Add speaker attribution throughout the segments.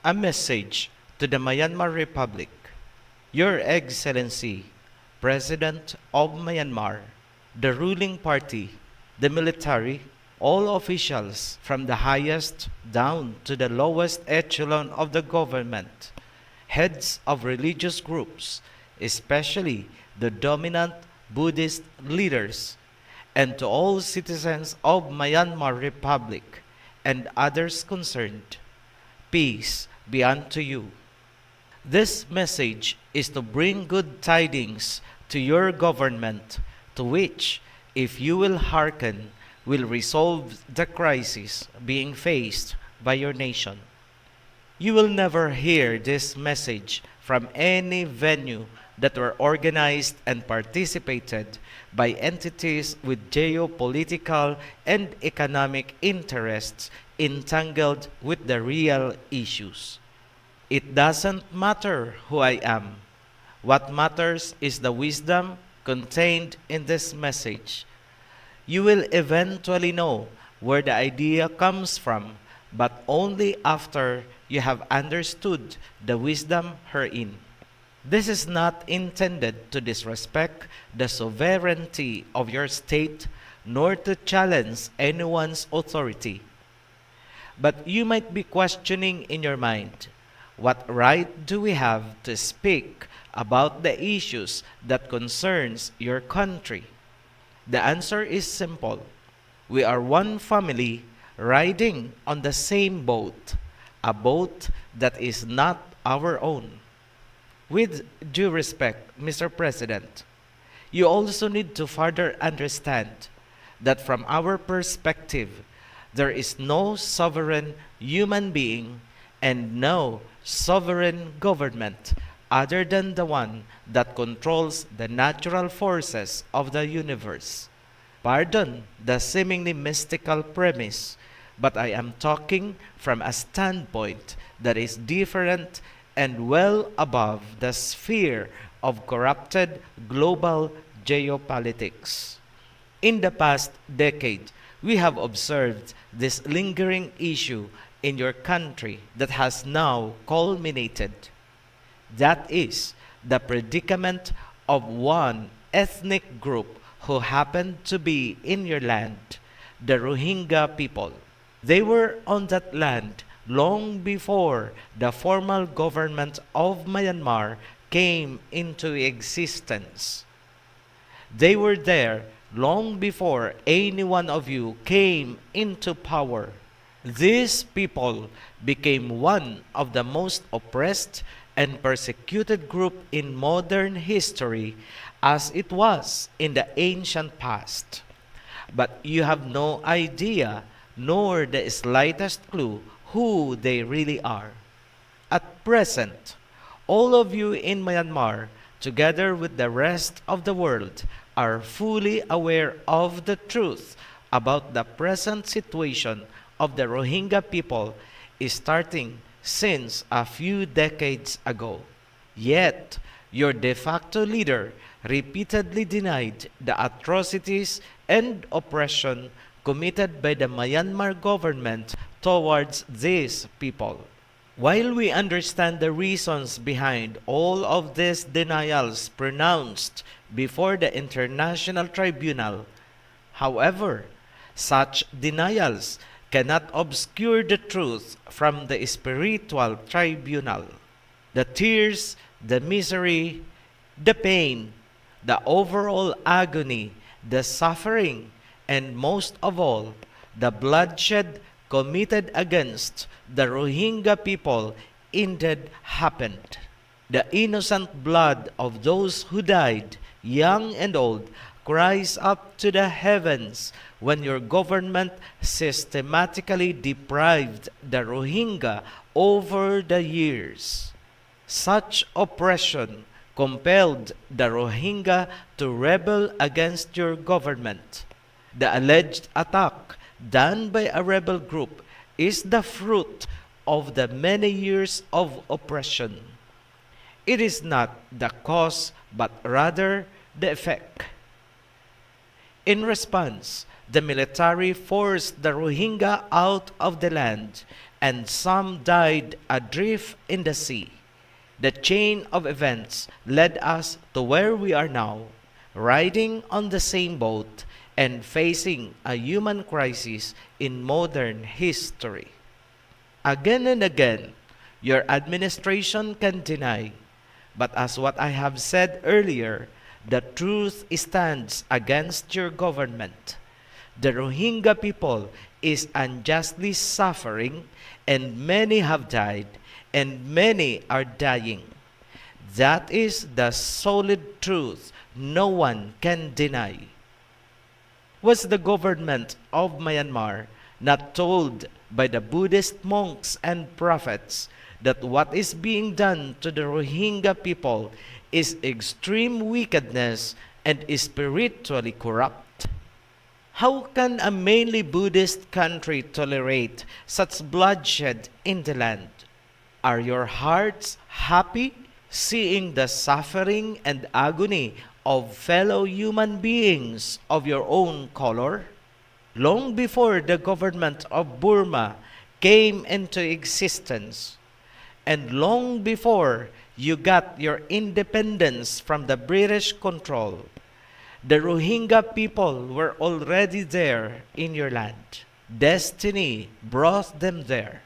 Speaker 1: A message to the Myanmar Republic. Your Excellency, President of Myanmar, the ruling party, the military, all officials from the highest down to the lowest echelon of the government, heads of religious groups, especially the dominant Buddhist leaders, and to all citizens of Myanmar Republic and others concerned, peace be unto you. This message is to bring good tidings to your government, to which, if you will hearken, will resolve the crisis being faced by your nation. You will never hear this message from any venue that were organized and participated by entities with geopolitical and economic interests entangled with the real issues. It doesn't matter who I am. What matters is the wisdom contained in this message. You will eventually know where the idea comes from, but only after you have understood the wisdom herein. This is not intended to disrespect the sovereignty of your state, nor to challenge anyone's authority. But you might be questioning in your mind, what right do we have to speak about the issues that concerns your country? The answer is simple. We are one family riding on the same boat, a boat that is not our own. With due respect, Mr. President, you also need to further understand that from our perspective, there is no sovereign human being and no sovereign government other than the one that controls the natural forces of the universe. Pardon the seemingly mystical premise, but I am talking from a standpoint that is different and well above the sphere of corrupted global geopolitics. In the past decade, we have observed this lingering issue in your country that has now culminated. That is the predicament of one ethnic group who happened to be in your land, the Rohingya people. They were on that land long before the formal government of Myanmar came into existence. They were there long before any one of you came into power. These people became one of the most oppressed and persecuted group in modern history as it was in the ancient past. But you have no idea nor the slightest clue who they really are. At present, all of you in Myanmar, together with the rest of the world, are fully aware of the truth about the present situation of the Rohingya people starting since a few decades ago. Yet, your de facto leader repeatedly denied the atrocities and oppression committed by the Myanmar government towards these people. While we understand the reasons behind all of these denials pronounced before the International Tribunal, however, such denials cannot obscure the truth from the spiritual tribunal. The tears, the misery, the pain, the overall agony, the suffering, and most of all, the bloodshed committed against the Rohingya people indeed happened. The innocent blood of those who died, young and old, cries up to the heavens when your government systematically deprived the Rohingya over the years. Such oppression compelled the Rohingya to rebel against your government. The alleged attack done by a rebel group is the fruit of the many years of oppression. It is not the cause, but rather the effect. In response, the military forced the Rohingya out of the land and some died adrift in the sea. The chain of events led us to where we are now, riding on the same boat and facing a human crisis in modern history. Again and again, your administration can deny, but as what I have said earlier, the truth stands against your government. The Rohingya people is unjustly suffering, and many have died, and many are dying. That is the solid truth no one can deny. Was the government of Myanmar not told by the Buddhist monks and prophets that what is being done to the Rohingya people is extreme wickedness and is spiritually corrupt? How can a mainly Buddhist country tolerate such bloodshed in the land? Are your hearts happy seeing the suffering and agony of fellow human beings of your own color? Long before the government of Burma came into existence, and long before you got your independence from the British control, the Rohingya people were already there in your land. Destiny brought them there.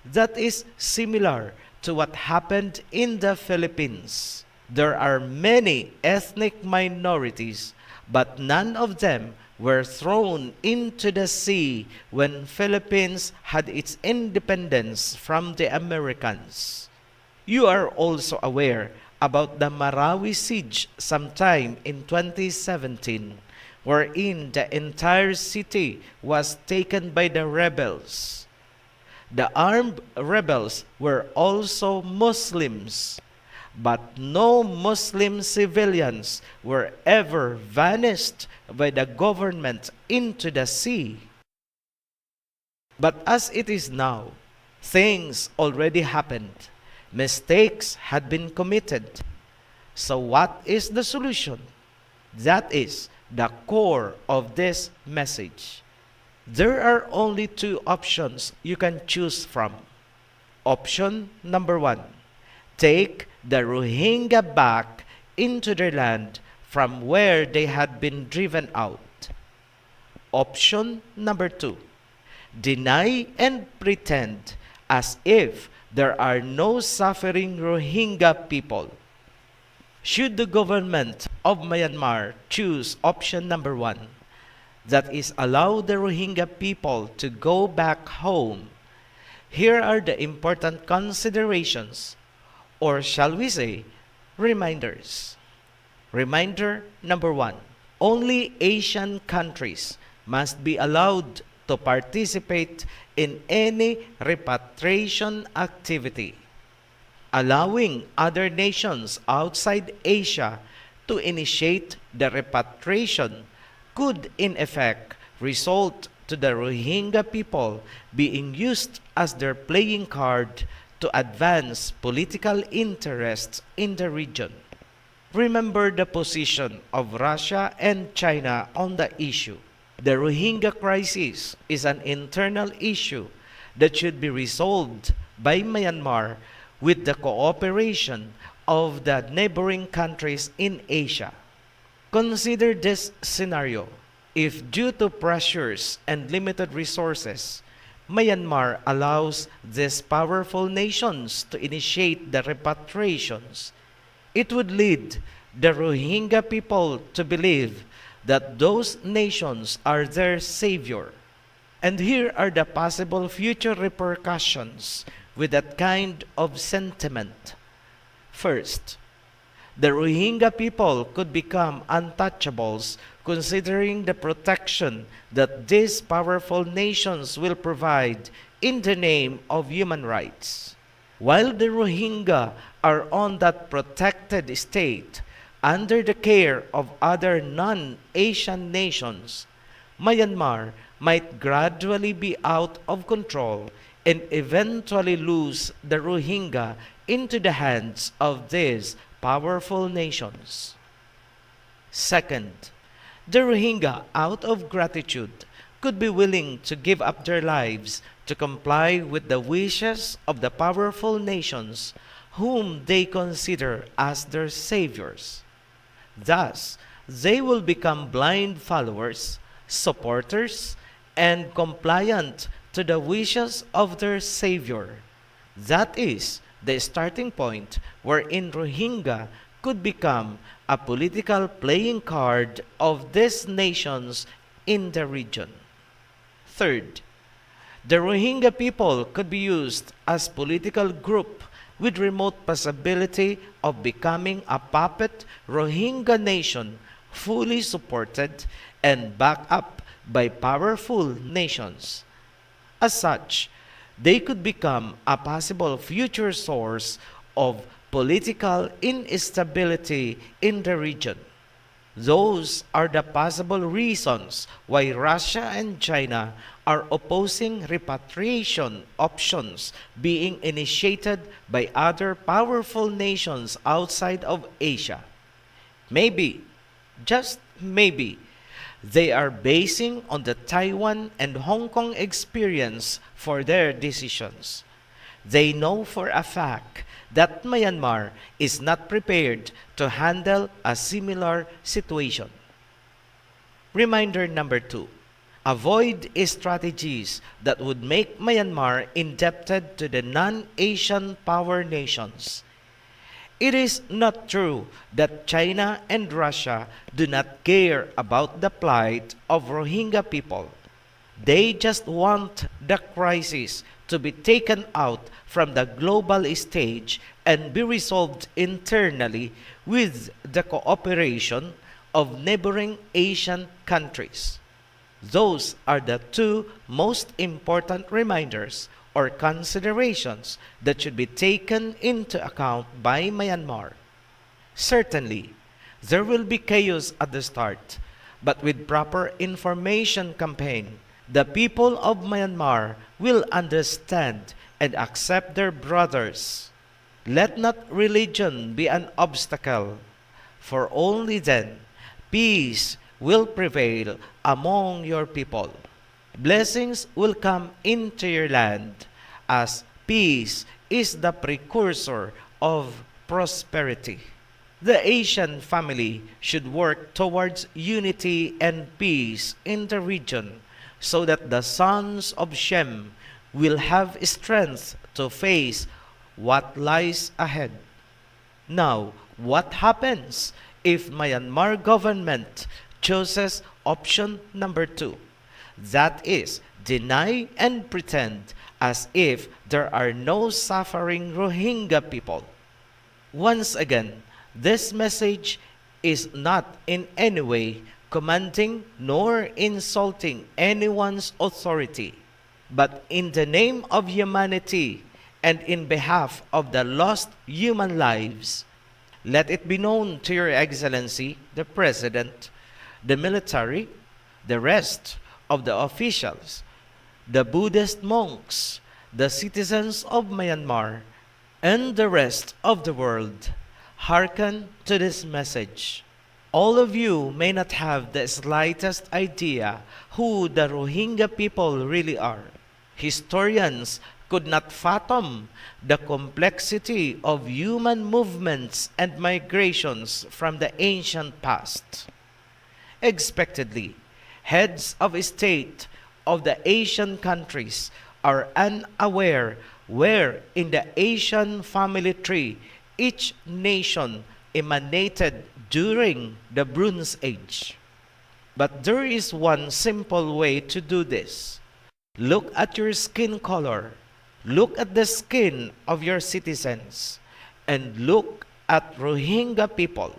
Speaker 1: That is similar to what happened in the Philippines. There are many ethnic minorities, but none of them were thrown into the sea when Philippines had its independence from the Americans. You are also aware about the Marawi siege sometime in 2017, wherein the entire city was taken by the rebels. The armed rebels were also Muslims, but no Muslim civilians were ever vanished by the government into the sea. But as it is now, things already happened. Mistakes had been committed. So what is the solution? That is the core of this message. There are only two options you can choose from. Option number one, take the Rohingya back into their land from where they had been driven out. Option number two, deny and pretend as if there are no suffering Rohingya people. Should the government of Myanmar choose option number one, that is allow the Rohingya people to go back home, here are the important considerations, or shall we say, reminders. Reminder number one, only Asian countries must be allowed to participate in any repatriation activity. Allowing other nations outside Asia to initiate the repatriation could in effect result to the Rohingya people being used as their playing card to advance political interests in the region. Remember the position of Russia and China on the issue. The Rohingya crisis is an internal issue that should be resolved by Myanmar with the cooperation of the neighboring countries in Asia. Consider this scenario. If due to pressures and limited resources, Myanmar allows these powerful nations to initiate the repatriations, it would lead the Rohingya people to believe that those nations are their savior. And here are the possible future repercussions with that kind of sentiment. First, the Rohingya people could become untouchables considering the protection that these powerful nations will provide in the name of human rights. While the Rohingya are on that protected state under the care of other non-Asian nations, Myanmar might gradually be out of control and eventually lose the Rohingya into the hands of these powerful nations. Second, the Rohingya, out of gratitude, could be willing to give up their lives to comply with the wishes of the powerful nations whom they consider as their saviors. Thus, they will become blind followers, supporters, and compliant to the wishes of their savior. That is the starting point wherein Rohingya could become a political playing card of these nations in the region. Third, the Rohingya people could be used as political group with remote possibility of becoming a puppet Rohingya nation fully supported and backed up by powerful nations. As such, they could become a possible future source of political instability in the region. Those are the possible reasons why Russia and China are opposing repatriation options being initiated by other powerful nations outside of Asia. Maybe, just maybe, they are basing on the Taiwan and Hong Kong experience for their decisions. They know for a fact that Myanmar is not prepared to handle a similar situation. Reminder number 2. Avoid strategies that would make Myanmar indebted to the non-Asian power nations. It is not true that China and Russia do not care about the plight of Rohingya people. They just want the crisis to be taken out from the global stage and be resolved internally with the cooperation of neighboring Asian countries. Those are the two most important reminders or considerations that should be taken into account by Myanmar. Certainly, there will be chaos at the start, but with proper information campaign, the people of Myanmar will understand and accept their brothers. Let not religion be an obstacle, for only then peace will prevail among your people. Blessings will come into your land, as peace is the precursor of prosperity. The Asian family should work towards unity and peace in the region so that the sons of Shem will have strength to face what lies ahead. Now, what happens if Myanmar government chooses option number 2? That is, deny and pretend as if there are no suffering Rohingya people. Once again, this message is not in any way commanding nor insulting anyone's authority, but in the name of humanity and in behalf of the lost human lives, let it be known to Your Excellency, the President, the military, the rest of the officials, the Buddhist monks, the citizens of Myanmar, and the rest of the world, hearken to this message. All of you may not have the slightest idea who the Rohingya people really are. Historians could not fathom the complexity of human movements and migrations from the ancient past. Expectedly, heads of state of the Asian countries are unaware where in the Asian family tree each nation emanated during the Bronze Age. But there is one simple way to do this. Look at your skin color. Look at the skin of your citizens. And look at Rohingya people.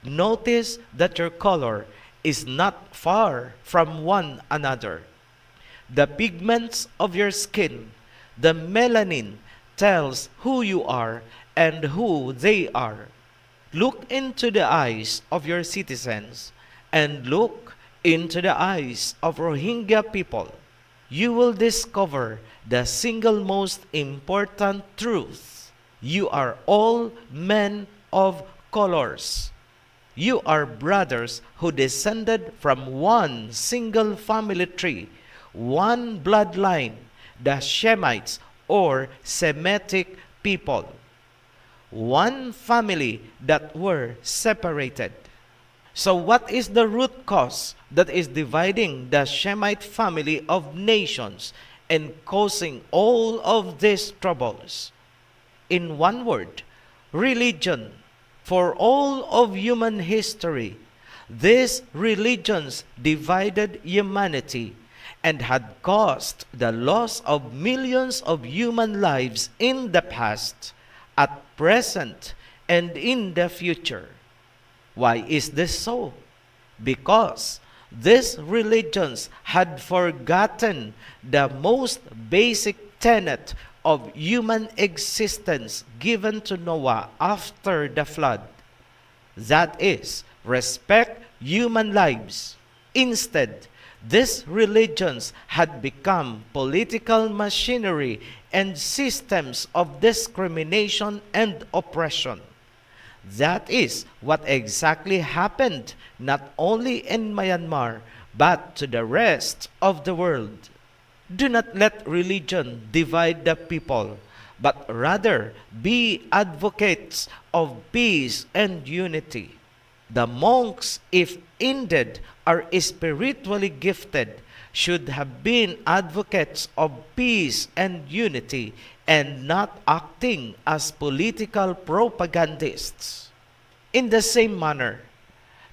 Speaker 1: Notice that your color is not far from one another. The pigments of your skin, the melanin, tells who you are and who they are. Look into the eyes of your citizens and look into the eyes of Rohingya people. You will discover the single most important truth. You are all men of colors. You are brothers who descended from one single family tree, one bloodline, the Shemites or Semitic people. One family that were separated. So what is the root cause that is dividing the Shemite family of nations and causing all of these troubles? In one word, religion. For all of human history, these religions divided humanity and had caused the loss of millions of human lives in the past, at present, and in the future. Why is this so? Because these religions had forgotten the most basic tenet of human existence given to Noah after the flood. That is, respect human lives. Instead, these religions had become political machinery and systems of discrimination and oppression. That is what exactly happened not only in Myanmar but to the rest of the world. Do not let religion divide the people, but rather be advocates of peace and unity. The monks, if indeed are spiritually gifted, should have been advocates of peace and unity and not acting as political propagandists. In the same manner,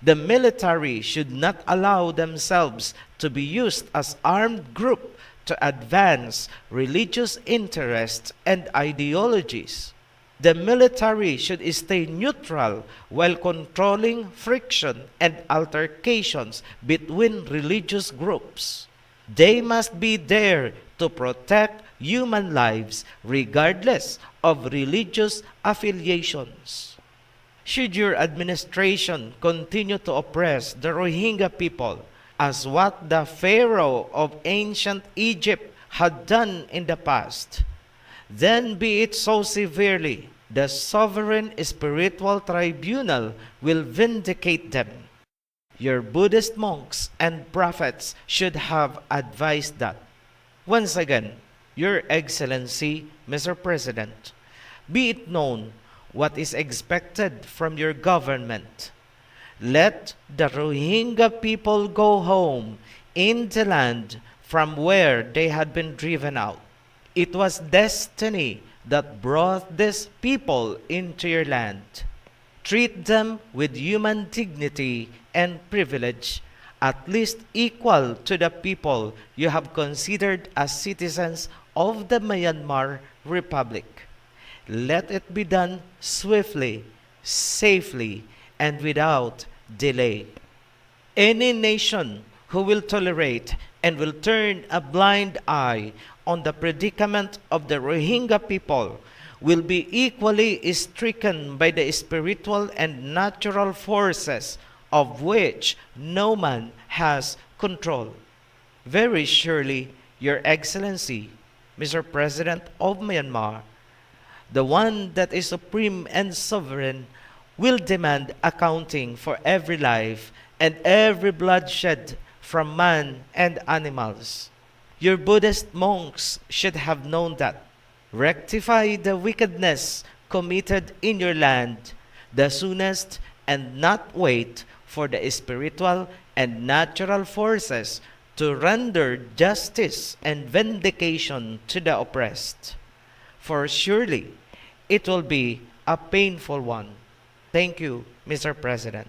Speaker 1: the military should not allow themselves to be used as armed group to advance religious interests and ideologies. The military should stay neutral while controlling friction and altercations between religious groups. They must be there to protect human lives regardless of religious affiliations. Should your administration continue to oppress the Rohingya people, as what the Pharaoh of ancient Egypt had done in the past, then be it so severely, the sovereign spiritual tribunal will vindicate them. Your Buddhist monks and prophets should have advised that. Once again, Your Excellency, Mr. President, be it known what is expected from your government. Let the Rohingya people go home in the land from where they had been driven out. It was destiny that brought these people into your land. Treat them with human dignity and privilege, at least equal to the people you have considered as citizens of the Myanmar Republic. Let it be done swiftly, safely, and without delay. Any nation who will tolerate and will turn a blind eye on the predicament of the Rohingya people will be equally stricken by the spiritual and natural forces of which no man has control. Very surely, Your Excellency, Mr. President of Myanmar, the one that is supreme and sovereign, will demand accounting for every life and every bloodshed from man and animals. Your Buddhist monks should have known that. Rectify the wickedness committed in your land the soonest and not wait for the spiritual and natural forces to render justice and vindication to the oppressed. For surely it will be a painful one. Thank you, Mr. President.